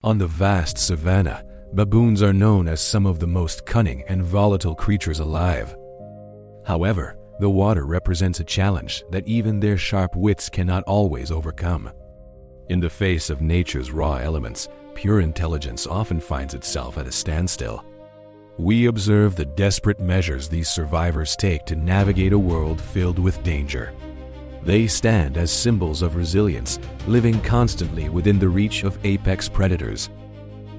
On the vast savanna, baboons are known as some of the most cunning and volatile creatures alive. However, the water represents a challenge that even their sharp wits cannot always overcome. In the face of nature's raw elements, pure intelligence often finds itself at a standstill. We observe the desperate measures these survivors take to navigate a world filled with danger. They stand as symbols of resilience, living constantly within the reach of apex predators.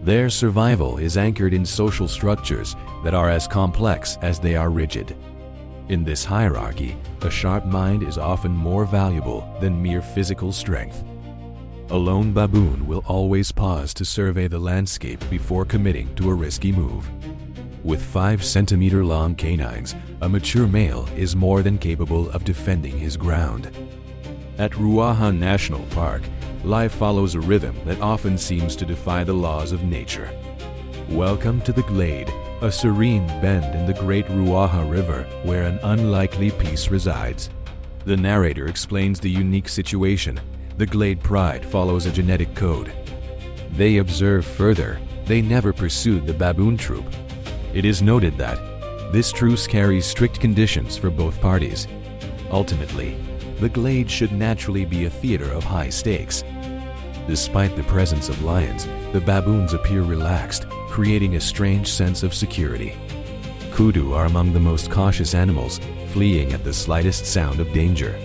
Their survival is anchored in social structures that are as complex as they are rigid. In this hierarchy, a sharp mind is often more valuable than mere physical strength. A lone baboon will always pause to survey the landscape before committing to a risky move. With 5-centimeter-long canines, a mature male is more than capable of defending his ground. At Ruaha National Park, life follows a rhythm that often seems to defy the laws of nature. Welcome to the Glade, a serene bend in the great Ruaha River where an unlikely peace resides. The narrator explains the unique situation. The Glade pride follows a genetic code. They observe further, they never pursued the baboon troop. It is noted that this truce carries strict conditions for both parties. Ultimately, the Glade should naturally be a theater of high stakes. Despite the presence of lions, the baboons appear relaxed, creating a strange sense of security. Kudu are among the most cautious animals, fleeing at the slightest sound of danger.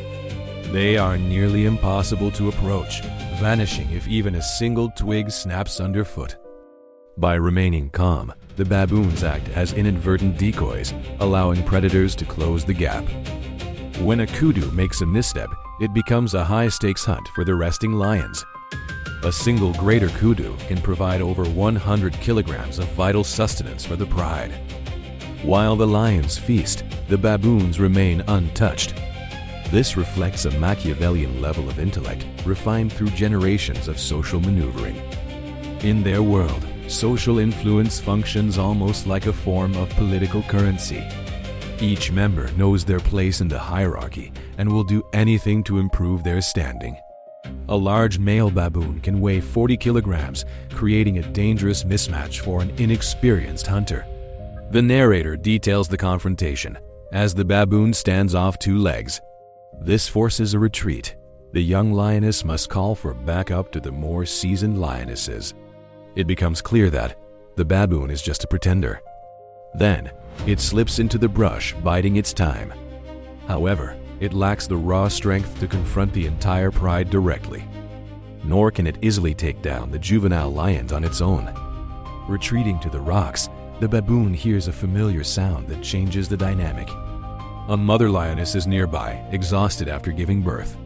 They are nearly impossible to approach, vanishing if even a single twig snaps underfoot. By remaining calm, the baboons act as inadvertent decoys, allowing predators to close the gap. When a kudu makes a misstep, it becomes a high-stakes hunt for the resting lions. A single greater kudu can provide over 100 kilograms of vital sustenance for the pride. While the lions feast, the baboons remain untouched. This reflects a Machiavellian level of intellect refined through generations of social maneuvering. In their world, social influence functions almost like a form of political currency. Each member knows their place in the hierarchy and will do anything to improve their standing. A large male baboon can weigh 40 kilograms, creating a dangerous mismatch for an inexperienced hunter. The narrator details the confrontation as the baboon stands off two legs. This forces a retreat. The young lioness must call for backup to the more seasoned lionesses. It becomes clear that the baboon is just a pretender. Then, it slips into the brush, biding its time. However, it lacks the raw strength to confront the entire pride directly. Nor can it easily take down the juvenile lions on its own. Retreating to the rocks, the baboon hears a familiar sound that changes the dynamic. A mother lioness is nearby, exhausted after giving birth.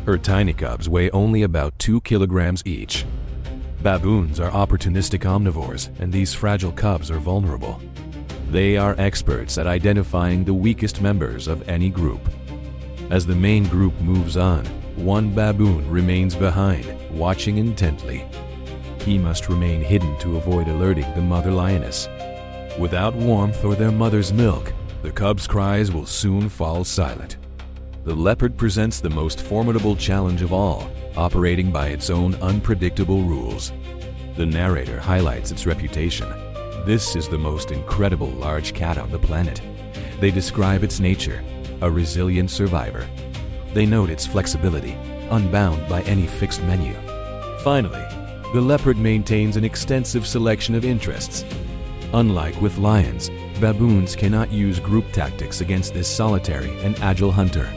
Her tiny cubs weigh only about 2 kilograms each. Baboons are opportunistic omnivores, and these fragile cubs are vulnerable. They are experts at identifying the weakest members of any group. As the main group moves on, one baboon remains behind, watching intently. He must remain hidden to avoid alerting the mother lioness. Without warmth or their mother's milk, the cub's cries will soon fall silent. The leopard presents the most formidable challenge of all, operating by its own unpredictable rules. The narrator highlights its reputation. This is the most incredible large cat on the planet. They describe its nature, a resilient survivor. They note its flexibility, unbound by any fixed menu. Finally, the leopard maintains an extensive selection of interests. Unlike with lions, baboons cannot use group tactics against this solitary and agile hunter.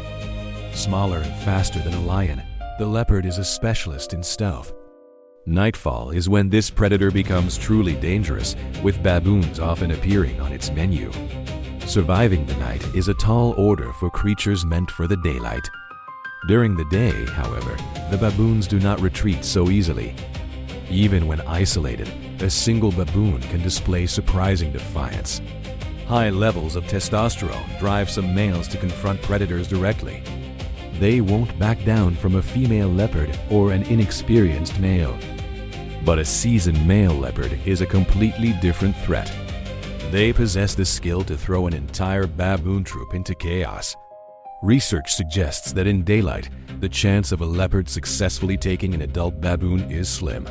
Smaller and faster than a lion, the leopard is a specialist in stealth. Nightfall is when this predator becomes truly dangerous, with baboons often appearing on its menu. Surviving the night is a tall order for creatures meant for the daylight. During the day, however, the baboons do not retreat so easily. Even when isolated, a single baboon can display surprising defiance. High levels of testosterone drive some males to confront predators directly. They won't back down from a female leopard or an inexperienced male. But a seasoned male leopard is a completely different threat. They possess the skill to throw an entire baboon troop into chaos. Research suggests that in daylight, the chance of a leopard successfully taking an adult baboon is slim.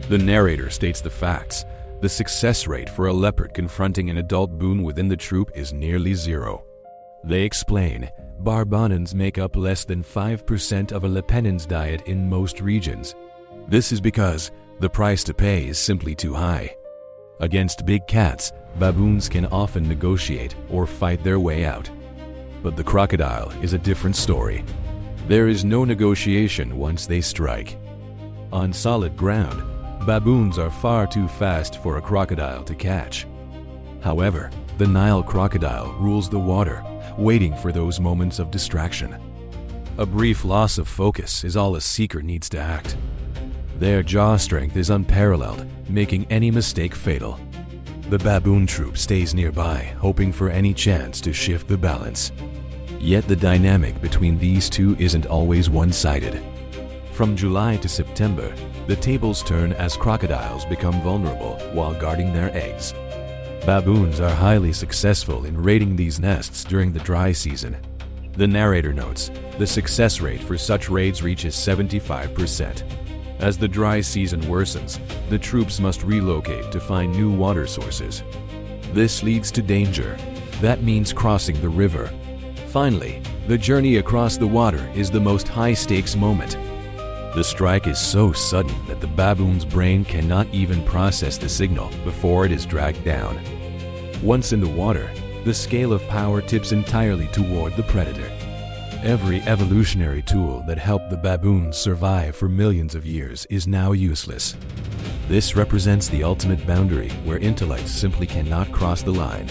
The narrator states the facts. The success rate for a leopard confronting an adult baboon within the troop is nearly zero. They explain, Barbonans make up less than 5% of a leopard's diet in most regions. This is because the price to pay is simply too high. Against big cats, baboons can often negotiate or fight their way out. But the crocodile is a different story. There is no negotiation once they strike. On solid ground, baboons are far too fast for a crocodile to catch. However, the Nile crocodile rules the water, waiting for those moments of distraction. A brief loss of focus is all a seeker needs to act. Their jaw strength is unparalleled, making any mistake fatal. The baboon troop stays nearby, hoping for any chance to shift the balance. Yet the dynamic between these two isn't always one-sided. From July to September, the tables turn as crocodiles become vulnerable while guarding their eggs. Baboons are highly successful in raiding these nests during the dry season. The narrator notes, the success rate for such raids reaches 75%. As the dry season worsens, the troops must relocate to find new water sources. This leads to danger. That means crossing the river. Finally, the journey across the water is the most high-stakes moment. The strike is so sudden that the baboon's brain cannot even process the signal before it is dragged down. Once in the water, the scale of power tips entirely toward the predator. Every evolutionary tool that helped the baboons survive for millions of years is now useless. This represents the ultimate boundary where intellects simply cannot cross the line.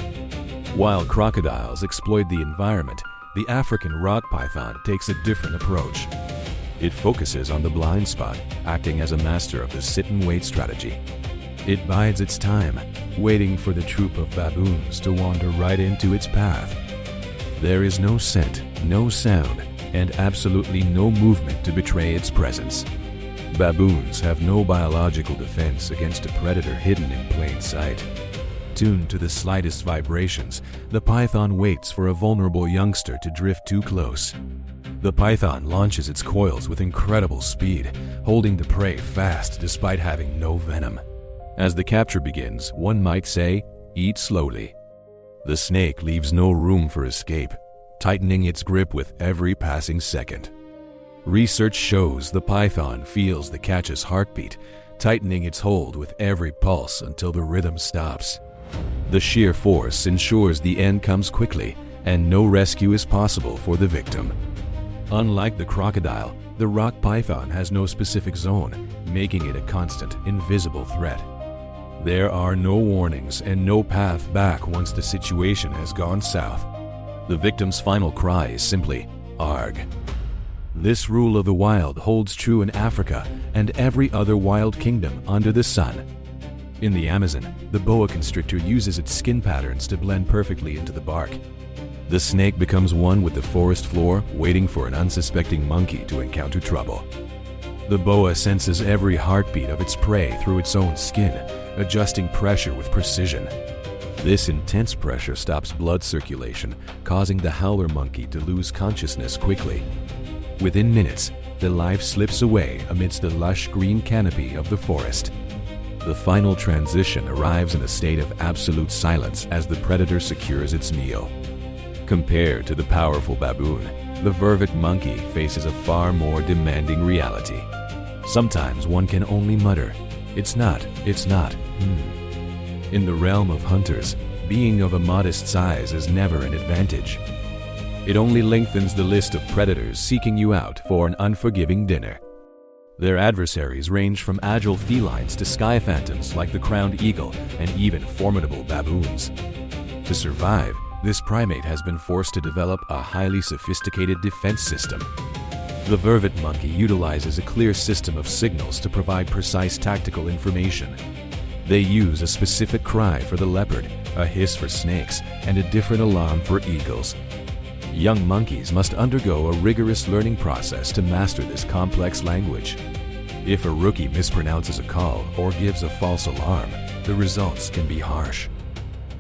While crocodiles exploit the environment, the African rock python takes a different approach. It focuses on the blind spot, acting as a master of the sit-and-wait strategy. It bides its time, waiting for the troop of baboons to wander right into its path. There is no scent, no sound, and absolutely no movement to betray its presence. Baboons have no biological defense against a predator hidden in plain sight. Tuned to the slightest vibrations, the python waits for a vulnerable youngster to drift too close. The python launches its coils with incredible speed, holding the prey fast despite having no venom. As the capture begins, one might say, eat slowly. The snake leaves no room for escape, tightening its grip with every passing second. Research shows the python feels the catch's heartbeat, tightening its hold with every pulse until the rhythm stops. The sheer force ensures the end comes quickly and no rescue is possible for the victim. Unlike the crocodile, the rock python has no specific zone, making it a constant, invisible threat. There are no warnings and no path back once the situation has gone south. The victim's final cry is simply, "Arg." This rule of the wild holds true in Africa and every other wild kingdom under the sun. In the Amazon, the boa constrictor uses its skin patterns to blend perfectly into the bark. The snake becomes one with the forest floor, waiting for an unsuspecting monkey to encounter trouble. The boa senses every heartbeat of its prey through its own skin, adjusting pressure with precision. This intense pressure stops blood circulation, causing the howler monkey to lose consciousness quickly. Within minutes, the life slips away amidst the lush green canopy of the forest. The final transition arrives in a state of absolute silence as the predator secures its meal. Compared to the powerful baboon, the vervet monkey faces a far more demanding reality. Sometimes one can only mutter, it's not. In the realm of hunters, being of a modest size is never an advantage. It only lengthens the list of predators seeking you out for an unforgiving dinner. Their adversaries range from agile felines to sky phantoms like the crowned eagle and even formidable baboons. To survive, this primate has been forced to develop a highly sophisticated defense system. The vervet monkey utilizes a clear system of signals to provide precise tactical information. They use a specific cry for the leopard, a hiss for snakes, and a different alarm for eagles. Young monkeys must undergo a rigorous learning process to master this complex language. If a rookie mispronounces a call or gives a false alarm, the results can be harsh.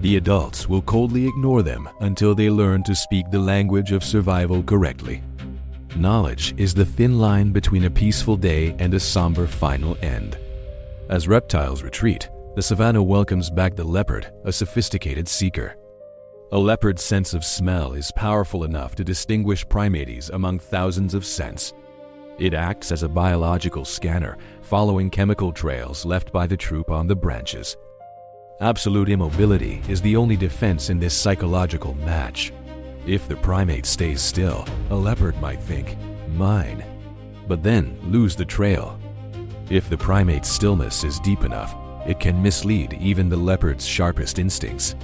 The adults will coldly ignore them until they learn to speak the language of survival correctly. Knowledge is the thin line between a peaceful day and a somber final end. As reptiles retreat, the savanna welcomes back the leopard, a sophisticated seeker. A leopard's sense of smell is powerful enough to distinguish primates among thousands of scents. It acts as a biological scanner, following chemical trails left by the troop on the branches. Absolute immobility is the only defense in this psychological match. If the primate stays still, a leopard might think, "Mine," but then lose the trail. If the primate's stillness is deep enough, it can mislead even the leopard's sharpest instincts.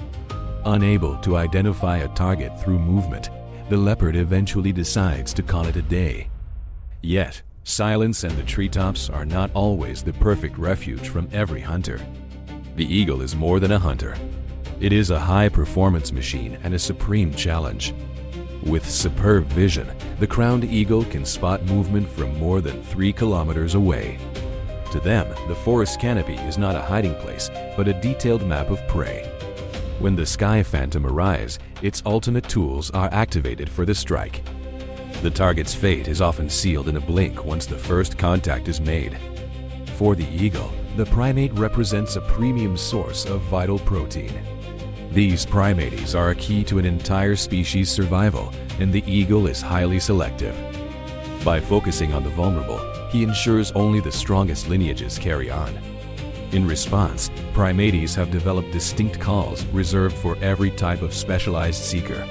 Unable to identify a target through movement, the leopard eventually decides to call it a day. Yet, silence and the treetops are not always the perfect refuge from every hunter. The eagle is more than a hunter. It is a high-performance machine and a supreme challenge. With superb vision, the crowned eagle can spot movement from more than 3 kilometers away. To them, the forest canopy is not a hiding place, but a detailed map of prey. When the sky phantom arrives, its ultimate tools are activated for the strike. The target's fate is often sealed in a blink once the first contact is made. For the eagle, the primate represents a premium source of vital protein. These primates are a key to an entire species' survival, and the eagle is highly selective. By focusing on the vulnerable, he ensures only the strongest lineages carry on. In response, primates have developed distinct calls reserved for every type of specialized seeker.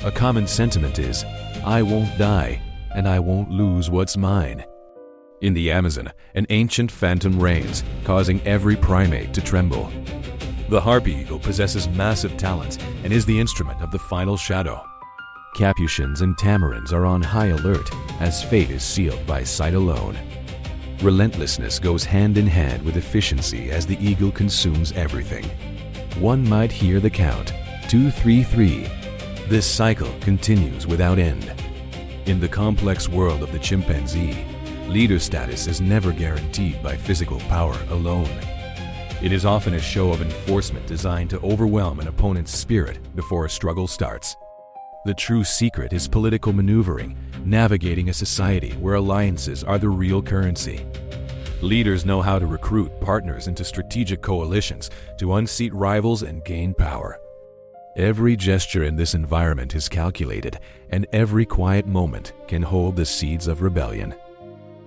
A common sentiment is, "I won't die, and I won't lose what's mine." In the Amazon, an ancient phantom reigns, causing every primate to tremble. The harpy eagle possesses massive talons and is the instrument of the final shadow. Capuchins and tamarins are on high alert, as fate is sealed by sight alone. Relentlessness goes hand in hand with efficiency as the eagle consumes everything. One might hear the count, 2, 3, 3. This cycle continues without end. In the complex world of the chimpanzee, leader status is never guaranteed by physical power alone. It is often a show of enforcement designed to overwhelm an opponent's spirit before a struggle starts. The true secret is political maneuvering, navigating a society where alliances are the real currency. Leaders know how to recruit partners into strategic coalitions to unseat rivals and gain power. Every gesture in this environment is calculated, and every quiet moment can hold the seeds of rebellion.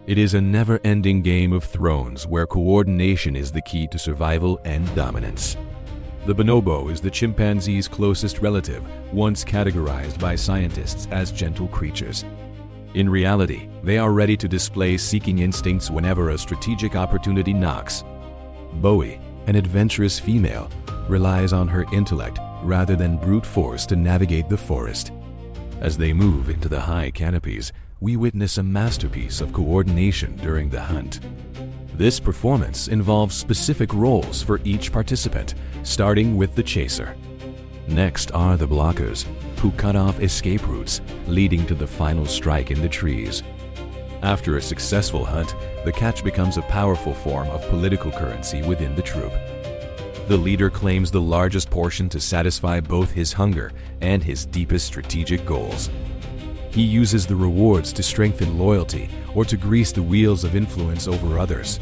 It is a never-ending game of thrones where coordination is the key to survival and dominance. The bonobo is the chimpanzee's closest relative, once categorized by scientists as gentle creatures. In reality, they are ready to display seeking instincts whenever a strategic opportunity knocks. Bowie, an adventurous female, relies on her intellect rather than brute force to navigate the forest. As they move into the high canopies, we witness a masterpiece of coordination during the hunt. This performance involves specific roles for each participant, starting with the chaser. Next are the blockers, who cut off escape routes, leading to the final strike in the trees. After a successful hunt, the catch becomes a powerful form of political currency within the troop. The leader claims the largest portion to satisfy both his hunger and his deepest strategic goals. He uses the rewards to strengthen loyalty or to grease the wheels of influence over others.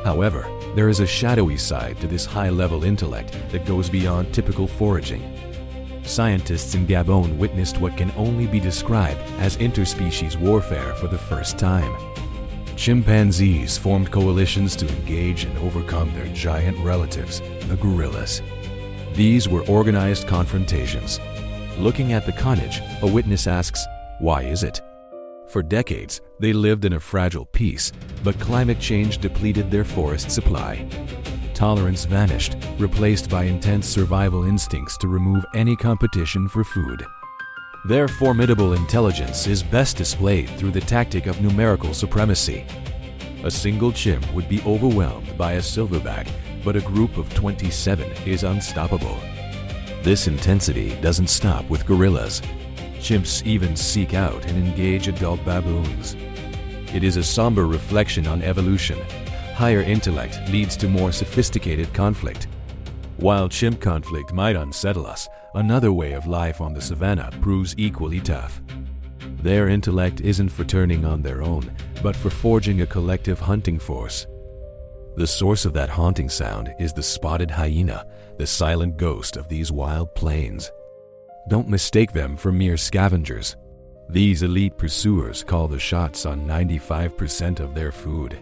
However, there is a shadowy side to this high-level intellect that goes beyond typical foraging. Scientists in Gabon witnessed what can only be described as interspecies warfare for the first time. Chimpanzees formed coalitions to engage and overcome their giant relatives, the gorillas. These were organized confrontations. Looking at the carnage, a witness asks, "Why is it?" For decades, they lived in a fragile peace, but climate change depleted their forest supply. Tolerance vanished, replaced by intense survival instincts to remove any competition for food. Their formidable intelligence is best displayed through the tactic of numerical supremacy. A single chimp would be overwhelmed by a silverback, but a group of 27 is unstoppable. This intensity doesn't stop with gorillas. Chimps even seek out and engage adult baboons. It is a somber reflection on evolution. Higher intellect leads to more sophisticated conflict. While chimp conflict might unsettle us, another way of life on the savanna proves equally tough. Their intellect isn't for turning on their own, but for forging a collective hunting force. The source of that haunting sound is the spotted hyena, the silent ghost of these wild plains. Don't mistake them for mere scavengers. These elite pursuers call the shots on 95% of their food.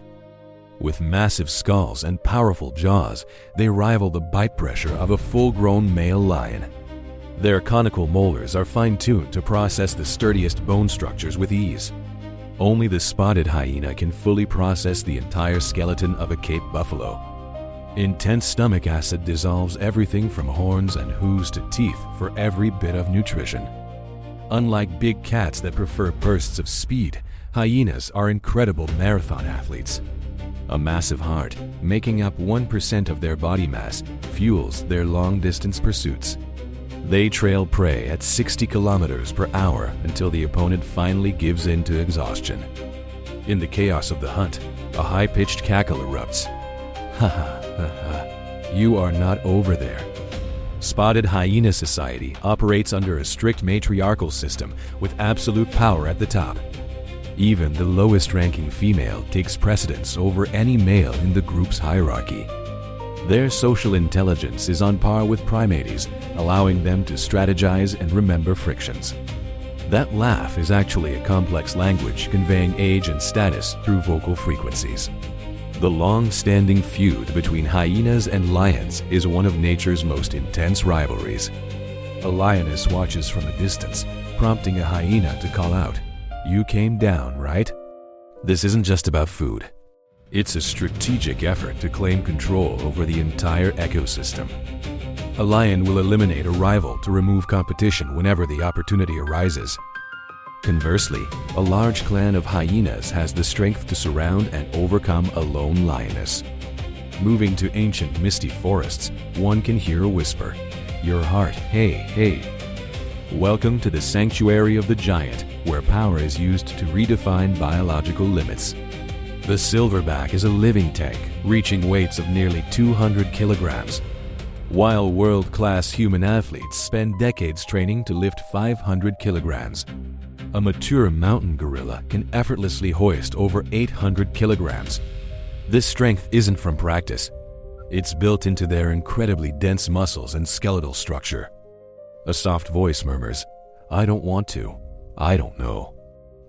With massive skulls and powerful jaws, they rival the bite pressure of a full-grown male lion. Their conical molars are fine-tuned to process the sturdiest bone structures with ease. Only the spotted hyena can fully process the entire skeleton of a Cape buffalo. Intense stomach acid dissolves everything from horns and hooves to teeth for every bit of nutrition. Unlike big cats that prefer bursts of speed, hyenas are incredible marathon athletes. A massive heart, making up 1% of their body mass, fuels their long-distance pursuits. They trail prey at 60 kilometers per hour until the opponent finally gives in to exhaustion. In the chaos of the hunt, a high-pitched cackle erupts. Ha ha ha ha, you are not over there. Spotted Hyena Society operates under a strict matriarchal system with absolute power at the top. Even the lowest-ranking female takes precedence over any male in the group's hierarchy. Their social intelligence is on par with primates, allowing them to strategize and remember frictions. That laugh is actually a complex language conveying age and status through vocal frequencies. The long-standing feud between hyenas and lions is one of nature's most intense rivalries. A lioness watches from a distance, prompting a hyena to call out, "You came down, right?" This isn't just about food. It's a strategic effort to claim control over the entire ecosystem. A lion will eliminate a rival to remove competition whenever the opportunity arises. Conversely, a large clan of hyenas has the strength to surround and overcome a lone lioness. Moving to ancient misty forests, one can hear a whisper, "Your heart, hey, hey." Welcome to the sanctuary of the giant, where power is used to redefine biological limits. The silverback is a living tank, reaching weights of nearly 200 kilograms, while world-class human athletes spend decades training to lift 500 kilograms. A mature mountain gorilla can effortlessly hoist over 800 kilograms. This strength isn't from practice. It's built into their incredibly dense muscles and skeletal structure. A soft voice murmurs, "I don't want to. I don't know.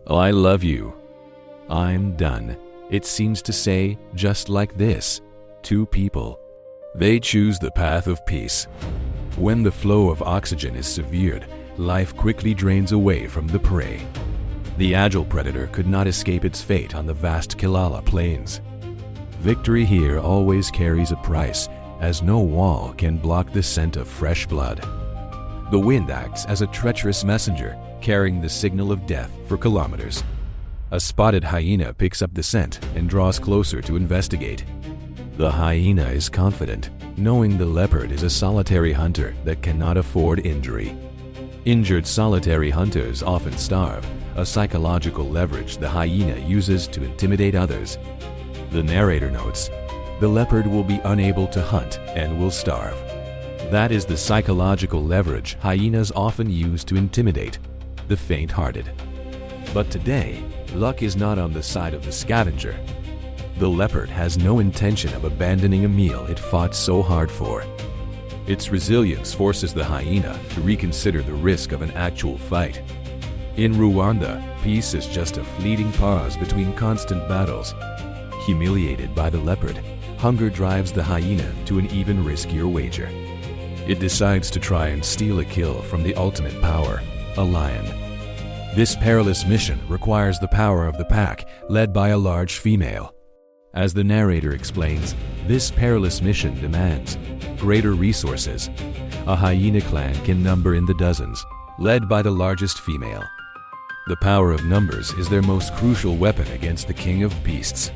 I love you. I'm done." It seems to say, just like this, two people. They choose the path of peace. When the flow of oxygen is severed, life quickly drains away from the prey. The agile predator could not escape its fate on the vast Kilala plains. Victory here always carries a price, as no wall can block the scent of fresh blood. The wind acts as a treacherous messenger, carrying the signal of death for kilometers. A spotted hyena picks up the scent and draws closer to investigate. The hyena is confident, knowing the leopard is a solitary hunter that cannot afford injury. Injured solitary hunters often starve, a psychological leverage the hyena uses to intimidate others. The narrator notes, "The leopard will be unable to hunt and will starve." That is the psychological leverage hyenas often use to intimidate the faint-hearted. But today, luck is not on the side of the scavenger. The leopard has no intention of abandoning a meal it fought so hard for. Its resilience forces the hyena to reconsider the risk of an actual fight. In Rwanda, peace is just a fleeting pause between constant battles. Humiliated by the leopard, hunger drives the hyena to an even riskier wager. It decides to try and steal a kill from the ultimate power, a lion. This perilous mission requires the power of the pack, led by a large female. As the narrator explains, this perilous mission demands greater resources. A hyena clan can number in the dozens, led by the largest female. The power of numbers is their most crucial weapon against the king of beasts.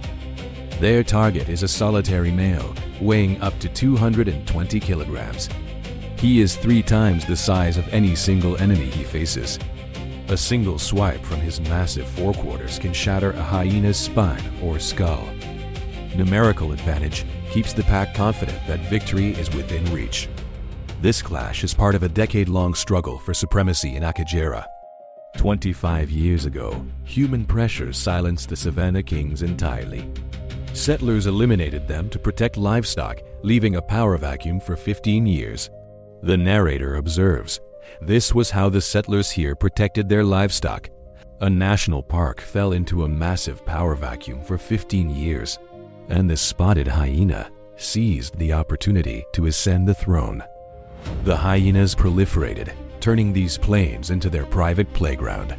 Their target is a solitary male, weighing up to 220 kilograms. He is 3 times the size of any single enemy he faces. A single swipe from his massive forequarters can shatter a hyena's spine or skull. Numerical advantage keeps the pack confident that victory is within reach. This clash is part of a decade-long struggle for supremacy in Akagera. 25 years ago, human pressures silenced the savanna kings entirely. Settlers eliminated them to protect livestock, leaving a power vacuum for 15 years. The narrator observes, "This was how the settlers here protected their livestock. A national park fell into a massive power vacuum for 15 years, and the spotted hyena seized the opportunity to ascend the throne." The hyenas proliferated, turning these plains into their private playground.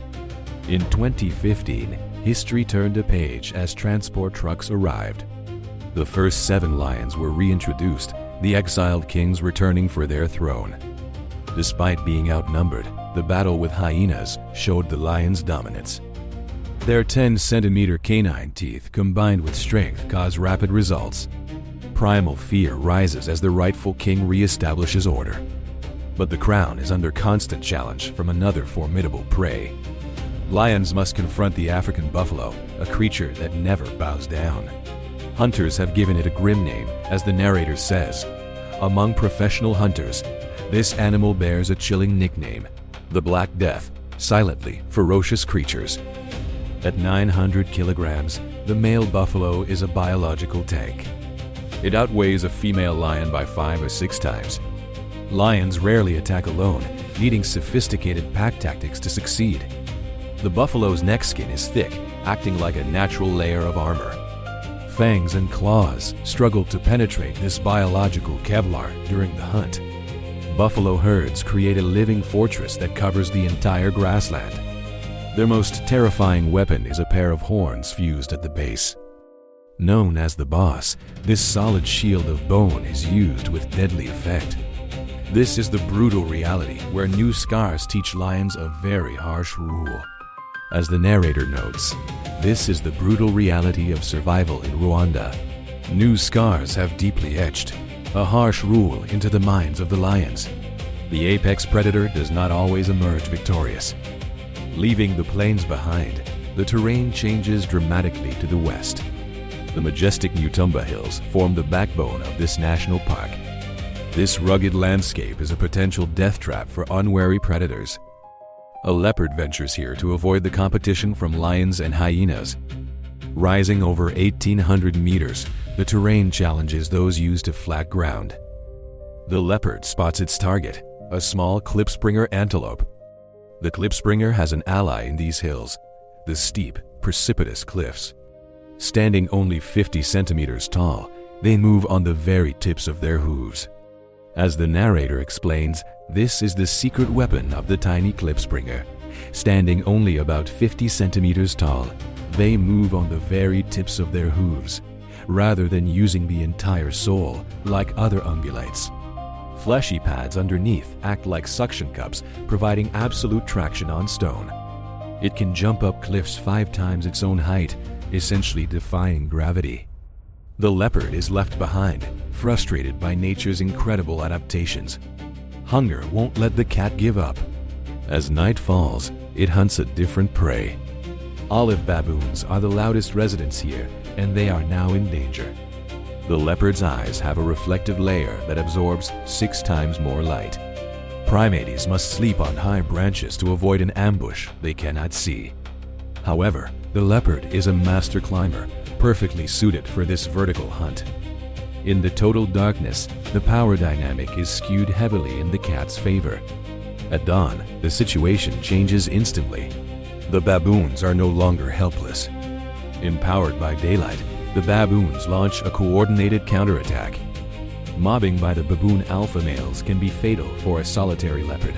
In 2015, history turned a page as transport trucks arrived. The first 7 lions were reintroduced, the exiled kings returning for their throne. Despite being outnumbered, the battle with hyenas showed the lions' dominance. Their 10-centimeter canine teeth combined with strength cause rapid results. Primal fear rises as the rightful king reestablishes order. But the crown is under constant challenge from another formidable prey. Lions must confront the African buffalo, a creature that never bows down. Hunters have given it a grim name, as the narrator says. Among professional hunters, this animal bears a chilling nickname, the Black Death, silently ferocious creatures. At 900 kilograms, the male buffalo is a biological tank. It outweighs a female lion by 5 or 6 times. Lions rarely attack alone, needing sophisticated pack tactics to succeed. The buffalo's neck skin is thick, acting like a natural layer of armor. Fangs and claws struggle to penetrate this biological Kevlar during the hunt. Buffalo herds create a living fortress that covers the entire grassland. Their most terrifying weapon is a pair of horns fused at the base. Known as the boss, this solid shield of bone is used with deadly effect. This is the brutal reality where new scars teach lions a very harsh rule. As the narrator notes, this is the brutal reality of survival in Rwanda. New scars have deeply etched a harsh rule into the minds of the lions. The apex predator does not always emerge victorious. Leaving the plains behind, the terrain changes dramatically to the west. The majestic Mutumba Hills form the backbone of this national park. This rugged landscape is a potential death trap for unwary predators. A leopard ventures here to avoid the competition from lions and hyenas. Rising over 1,800 meters, the terrain challenges those used to flat ground. The leopard spots its target, a small klipspringer antelope. The klipspringer has an ally in these hills, the steep, precipitous cliffs. Standing only 50 centimeters tall, they move on the very tips of their hooves. As the narrator explains, this is the secret weapon of the tiny klipspringer. Standing only about 50 centimeters tall, they move on the very tips of their hooves, rather than using the entire sole like other ungulates. Fleshy pads underneath act like suction cups, providing absolute traction on stone. It can jump up cliffs 5 times its own height, essentially defying gravity. The leopard is left behind, frustrated by nature's incredible adaptations. Hunger won't let the cat give up. As night falls, it hunts a different prey. Olive baboons are the loudest residents here, and they are now in danger. The leopard's eyes have a reflective layer that absorbs 6 times more light. Primates must sleep on high branches to avoid an ambush they cannot see. However, the leopard is a master climber, perfectly suited for this vertical hunt. In the total darkness, the power dynamic is skewed heavily in the cat's favor. At dawn, the situation changes instantly. The baboons are no longer helpless. Empowered by daylight, the baboons launch a coordinated counterattack. Mobbing by the baboon alpha males can be fatal for a solitary leopard.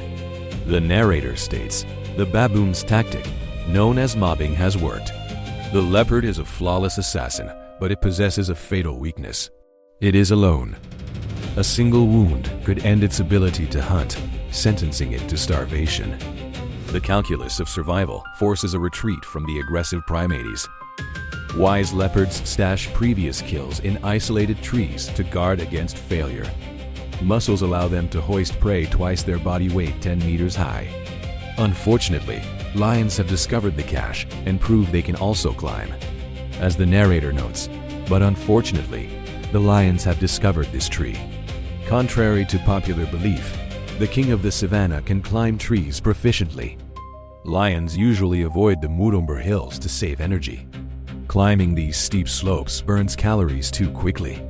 The narrator states, the baboon's tactic, known as mobbing, has worked. The leopard is a flawless assassin, but it possesses a fatal weakness. It is alone. A single wound could end its ability to hunt, sentencing it to starvation. The calculus of survival forces a retreat from the aggressive primates. Wise leopards stash previous kills in isolated trees to guard against failure. Muscles allow them to hoist prey twice their body weight 10 meters high. Unfortunately, lions have discovered the cache and prove they can also climb. As the narrator notes, but unfortunately, the lions have discovered this tree. Contrary to popular belief, the king of the savanna can climb trees proficiently. Lions usually avoid the Murumber Hills to save energy. Climbing these steep slopes burns calories too quickly.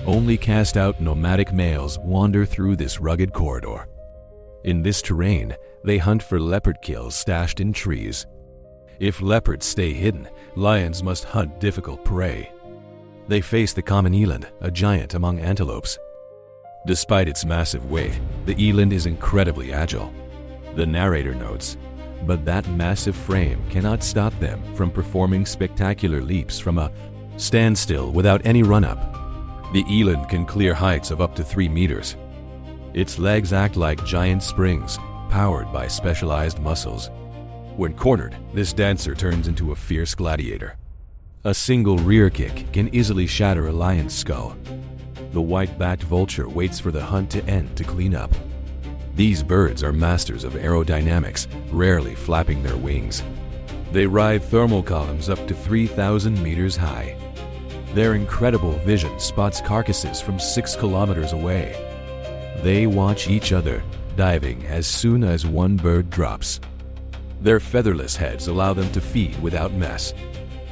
Only cast-out nomadic males wander through this rugged corridor. In this terrain, they hunt for leopard kills stashed in trees. If leopards stay hidden, lions must hunt difficult prey. They face the common eland, a giant among antelopes. Despite its massive weight, the eland is incredibly agile. The narrator notes, but that massive frame cannot stop them from performing spectacular leaps from a standstill without any run-up. The eland can clear heights of up to 3 meters. Its legs act like giant springs, powered by specialized muscles. When cornered, this dancer turns into a fierce gladiator. A single rear kick can easily shatter a lion's skull. The white-backed vulture waits for the hunt to end to clean up. These birds are masters of aerodynamics, rarely flapping their wings. They ride thermal columns up to 3,000 meters high. Their incredible vision spots carcasses from 6 kilometers away. They watch each other, diving as soon as one bird drops. Their featherless heads allow them to feed without mess.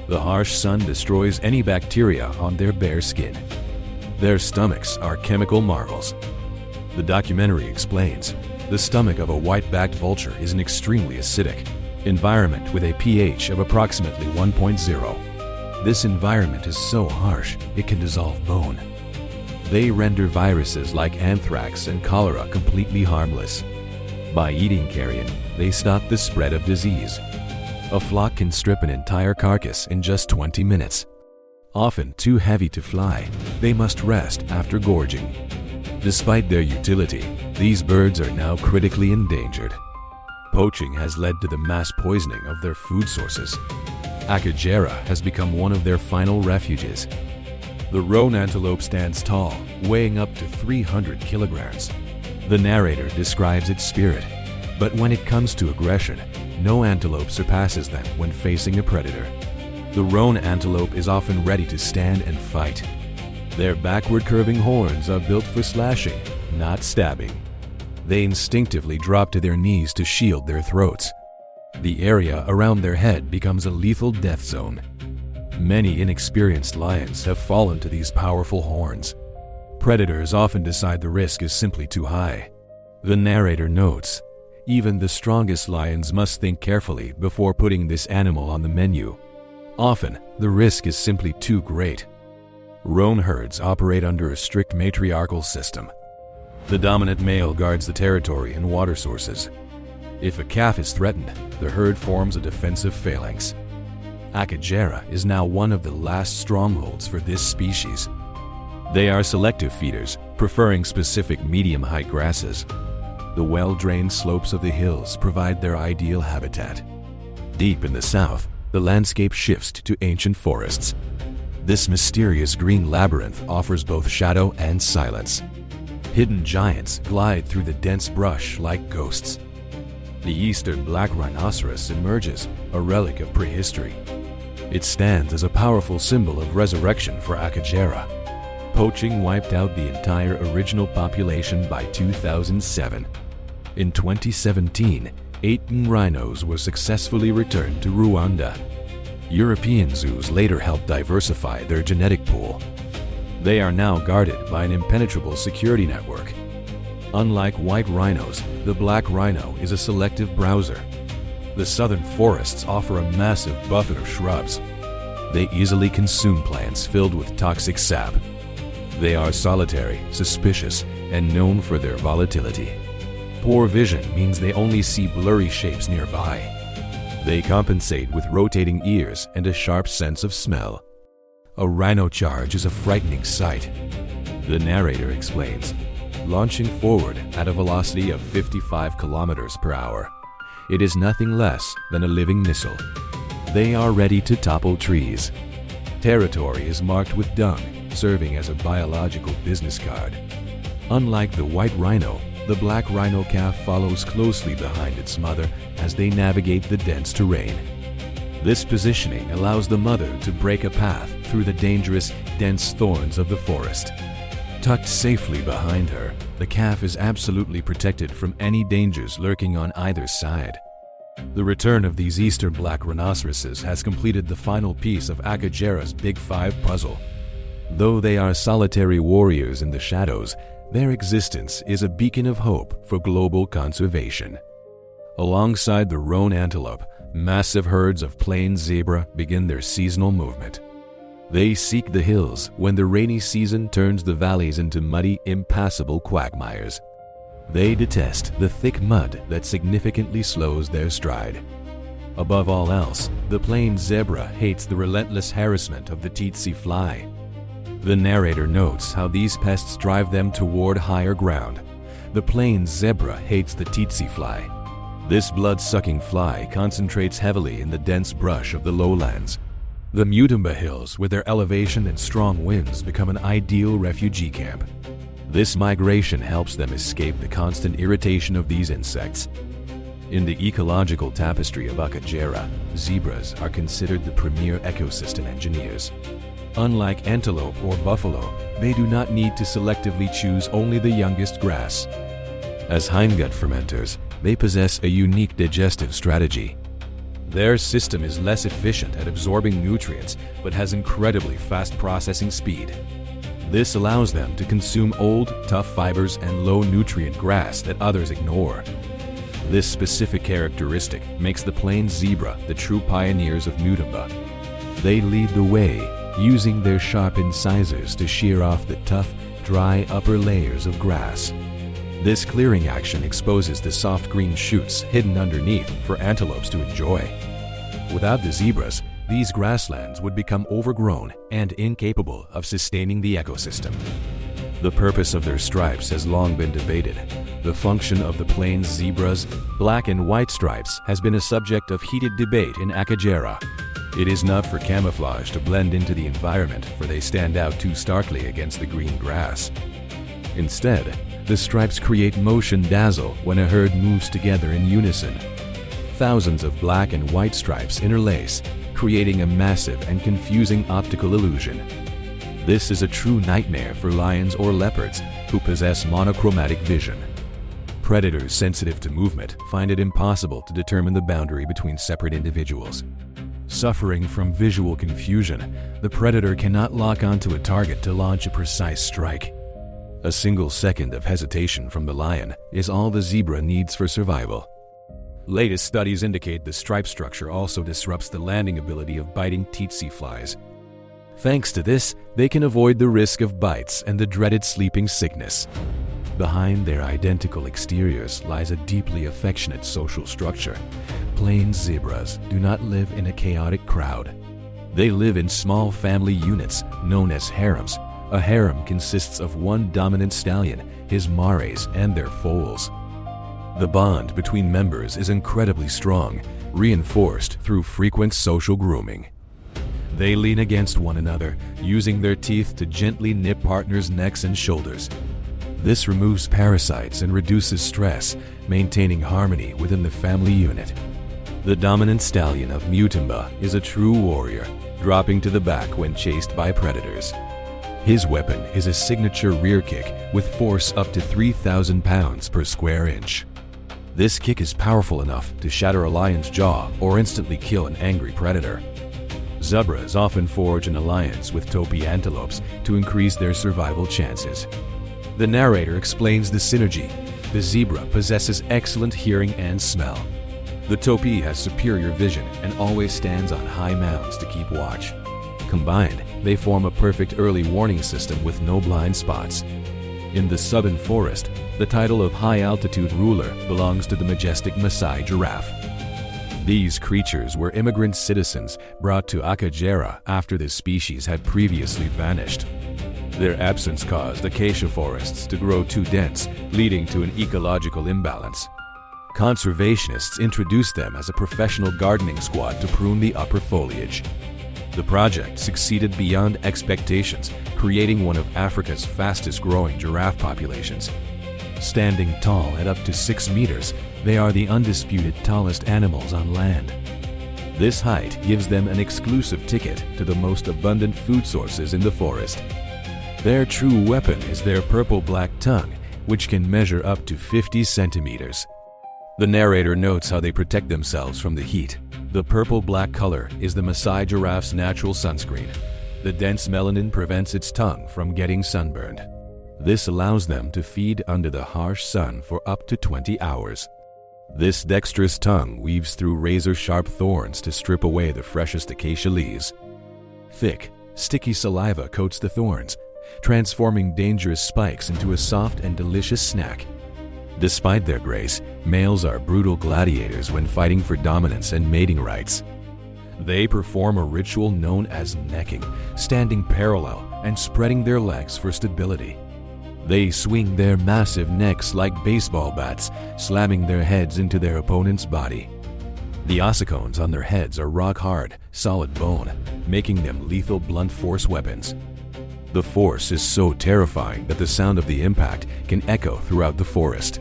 The harsh sun destroys any bacteria on their bare skin. Their stomachs are chemical marvels. The documentary explains, the stomach of a white-backed vulture is an extremely acidic environment with a pH of approximately 1.0. This environment is so harsh, it can dissolve bone. They render viruses like anthrax and cholera completely harmless. By eating carrion, they stop the spread of disease. A flock can strip an entire carcass in just 20 minutes. Often too heavy to fly, they must rest after gorging. Despite their utility, these birds are now critically endangered. Poaching has led to the mass poisoning of their food sources. Acajara has become one of their final refuges. The roan antelope stands tall, weighing up to 300 kilograms. The narrator describes its spirit, but when it comes to aggression, no antelope surpasses them when facing a predator. The roan antelope is often ready to stand and fight. Their backward-curving horns are built for slashing, not stabbing. They instinctively drop to their knees to shield their throats. The area around their head becomes a lethal death zone. Many inexperienced lions have fallen to these powerful horns. Predators often decide the risk is simply too high. The narrator notes, even the strongest lions must think carefully before putting this animal on the menu. Often, the risk is simply too great. Roan herds operate under a strict matriarchal system. The dominant male guards the territory and water sources. If a calf is threatened, the herd forms a defensive phalanx. Acajara is now one of the last strongholds for this species. They are selective feeders, preferring specific medium-height grasses. The well-drained slopes of the hills provide their ideal habitat. Deep in the south, the landscape shifts to ancient forests. This mysterious green labyrinth offers both shadow and silence. Hidden giants glide through the dense brush like ghosts. The eastern black rhinoceros emerges, a relic of prehistory. It stands as a powerful symbol of resurrection for Acajara. Poaching wiped out the entire original population by 2007. In 2017, 8 rhinos were successfully returned to Rwanda. European zoos later helped diversify their genetic pool. They are now guarded by an impenetrable security network. Unlike white rhinos, the black rhino is a selective browser. The southern forests offer a massive buffet of shrubs. They easily consume plants filled with toxic sap. They are solitary, suspicious, and known for their volatility. Poor vision means they only see blurry shapes nearby. They compensate with rotating ears and a sharp sense of smell. A rhino charge is a frightening sight. The narrator explains, launching forward at a velocity of 55 kilometers per hour. It is nothing less than a living missile. They are ready to topple trees. Territory is marked with dung, serving as a biological business card. Unlike the white rhino, the black rhino calf follows closely behind its mother as they navigate the dense terrain. This positioning allows the mother to break a path through the dangerous, dense thorns of the forest. Tucked safely behind her, the calf is absolutely protected from any dangers lurking on either side. The return of these eastern black rhinoceroses has completed the final piece of Akagera's Big Five puzzle. Though they are solitary warriors in the shadows, their existence is a beacon of hope for global conservation. Alongside the roan antelope, massive herds of plains zebra begin their seasonal movement. They seek the hills when the rainy season turns the valleys into muddy, impassable quagmires. They detest the thick mud that significantly slows their stride. Above all else, the plains zebra hates the relentless harassment of the tsetse fly. The narrator notes how these pests drive them toward higher ground. The plains zebra hates the tsetse fly. This blood-sucking fly concentrates heavily in the dense brush of the lowlands. The Mutumba Hills, with their elevation and strong winds, become an ideal refugee camp. This migration helps them escape the constant irritation of these insects. In the ecological tapestry of Akagera, zebras are considered the premier ecosystem engineers. Unlike antelope or buffalo, they do not need to selectively choose only the youngest grass. As hindgut fermenters, they possess a unique digestive strategy. Their system is less efficient at absorbing nutrients, but has incredibly fast processing speed. This allows them to consume old, tough fibers and low-nutrient grass that others ignore. This specific characteristic makes the plains zebra the true pioneers of Mutumba. They lead the way, using their sharp incisors to shear off the tough, dry upper layers of grass. This clearing action exposes the soft green shoots hidden underneath for antelopes to enjoy. Without the zebras, these grasslands would become overgrown and incapable of sustaining the ecosystem. The purpose of their stripes has long been debated. The function of the plains zebra's black and white stripes has been a subject of heated debate in Akagera. It is not for camouflage to blend into the environment, for they stand out too starkly against the green grass. Instead, the stripes create motion dazzle when a herd moves together in unison. Thousands of black and white stripes interlace, creating a massive and confusing optical illusion. This is a true nightmare for lions or leopards who possess monochromatic vision. Predators sensitive to movement find it impossible to determine the boundary between separate individuals. Suffering from visual confusion, the predator cannot lock onto a target to launch a precise strike. A single second of hesitation from the lion is all the zebra needs for survival. Latest studies indicate the stripe structure also disrupts the landing ability of biting tsetse flies. Thanks to this, they can avoid the risk of bites and the dreaded sleeping sickness. Behind their identical exteriors lies a deeply affectionate social structure. Plains zebras do not live in a chaotic crowd. They live in small family units known as harems. A harem consists of one dominant stallion, his mares, and their foals. The bond between members is incredibly strong, reinforced through frequent social grooming. They lean against one another, using their teeth to gently nip partners' necks and shoulders. This removes parasites and reduces stress, maintaining harmony within the family unit. The dominant stallion of Mutumba is a true warrior, dropping to the back when chased by predators. His weapon is a signature rear kick with force up to 3,000 pounds per square inch. This kick is powerful enough to shatter a lion's jaw or instantly kill an angry predator. Zebras often forge an alliance with topi antelopes to increase their survival chances. The narrator explains the synergy. The zebra possesses excellent hearing and smell. The topi has superior vision and always stands on high mounds to keep watch. Combined, they form a perfect early warning system with no blind spots. In the southern forest, the title of high-altitude ruler belongs to the majestic Maasai giraffe. These creatures were immigrant citizens brought to Akagera after this species had previously vanished. Their absence caused acacia forests to grow too dense, leading to an ecological imbalance. Conservationists introduced them as a professional gardening squad to prune the upper foliage. The project succeeded beyond expectations, creating one of Africa's fastest-growing giraffe populations. Standing tall at up to 6 meters, they are the undisputed tallest animals on land. This height gives them an exclusive ticket to the most abundant food sources in the forest. Their true weapon is their purple-black tongue, which can measure up to 50 centimeters. The narrator notes how they protect themselves from the heat. The purple-black color is the Maasai giraffe's natural sunscreen. The dense melanin prevents its tongue from getting sunburned. This allows them to feed under the harsh sun for up to 20 hours. This dexterous tongue weaves through razor-sharp thorns to strip away the freshest acacia leaves. Thick, sticky saliva coats the thorns, transforming dangerous spikes into a soft and delicious snack. Despite their grace, males are brutal gladiators when fighting for dominance and mating rights. They perform a ritual known as necking, standing parallel and spreading their legs for stability. They swing their massive necks like baseball bats, slamming their heads into their opponent's body. The ossicones on their heads are rock-hard, solid bone, making them lethal blunt force weapons. The force is so terrifying that the sound of the impact can echo throughout the forest.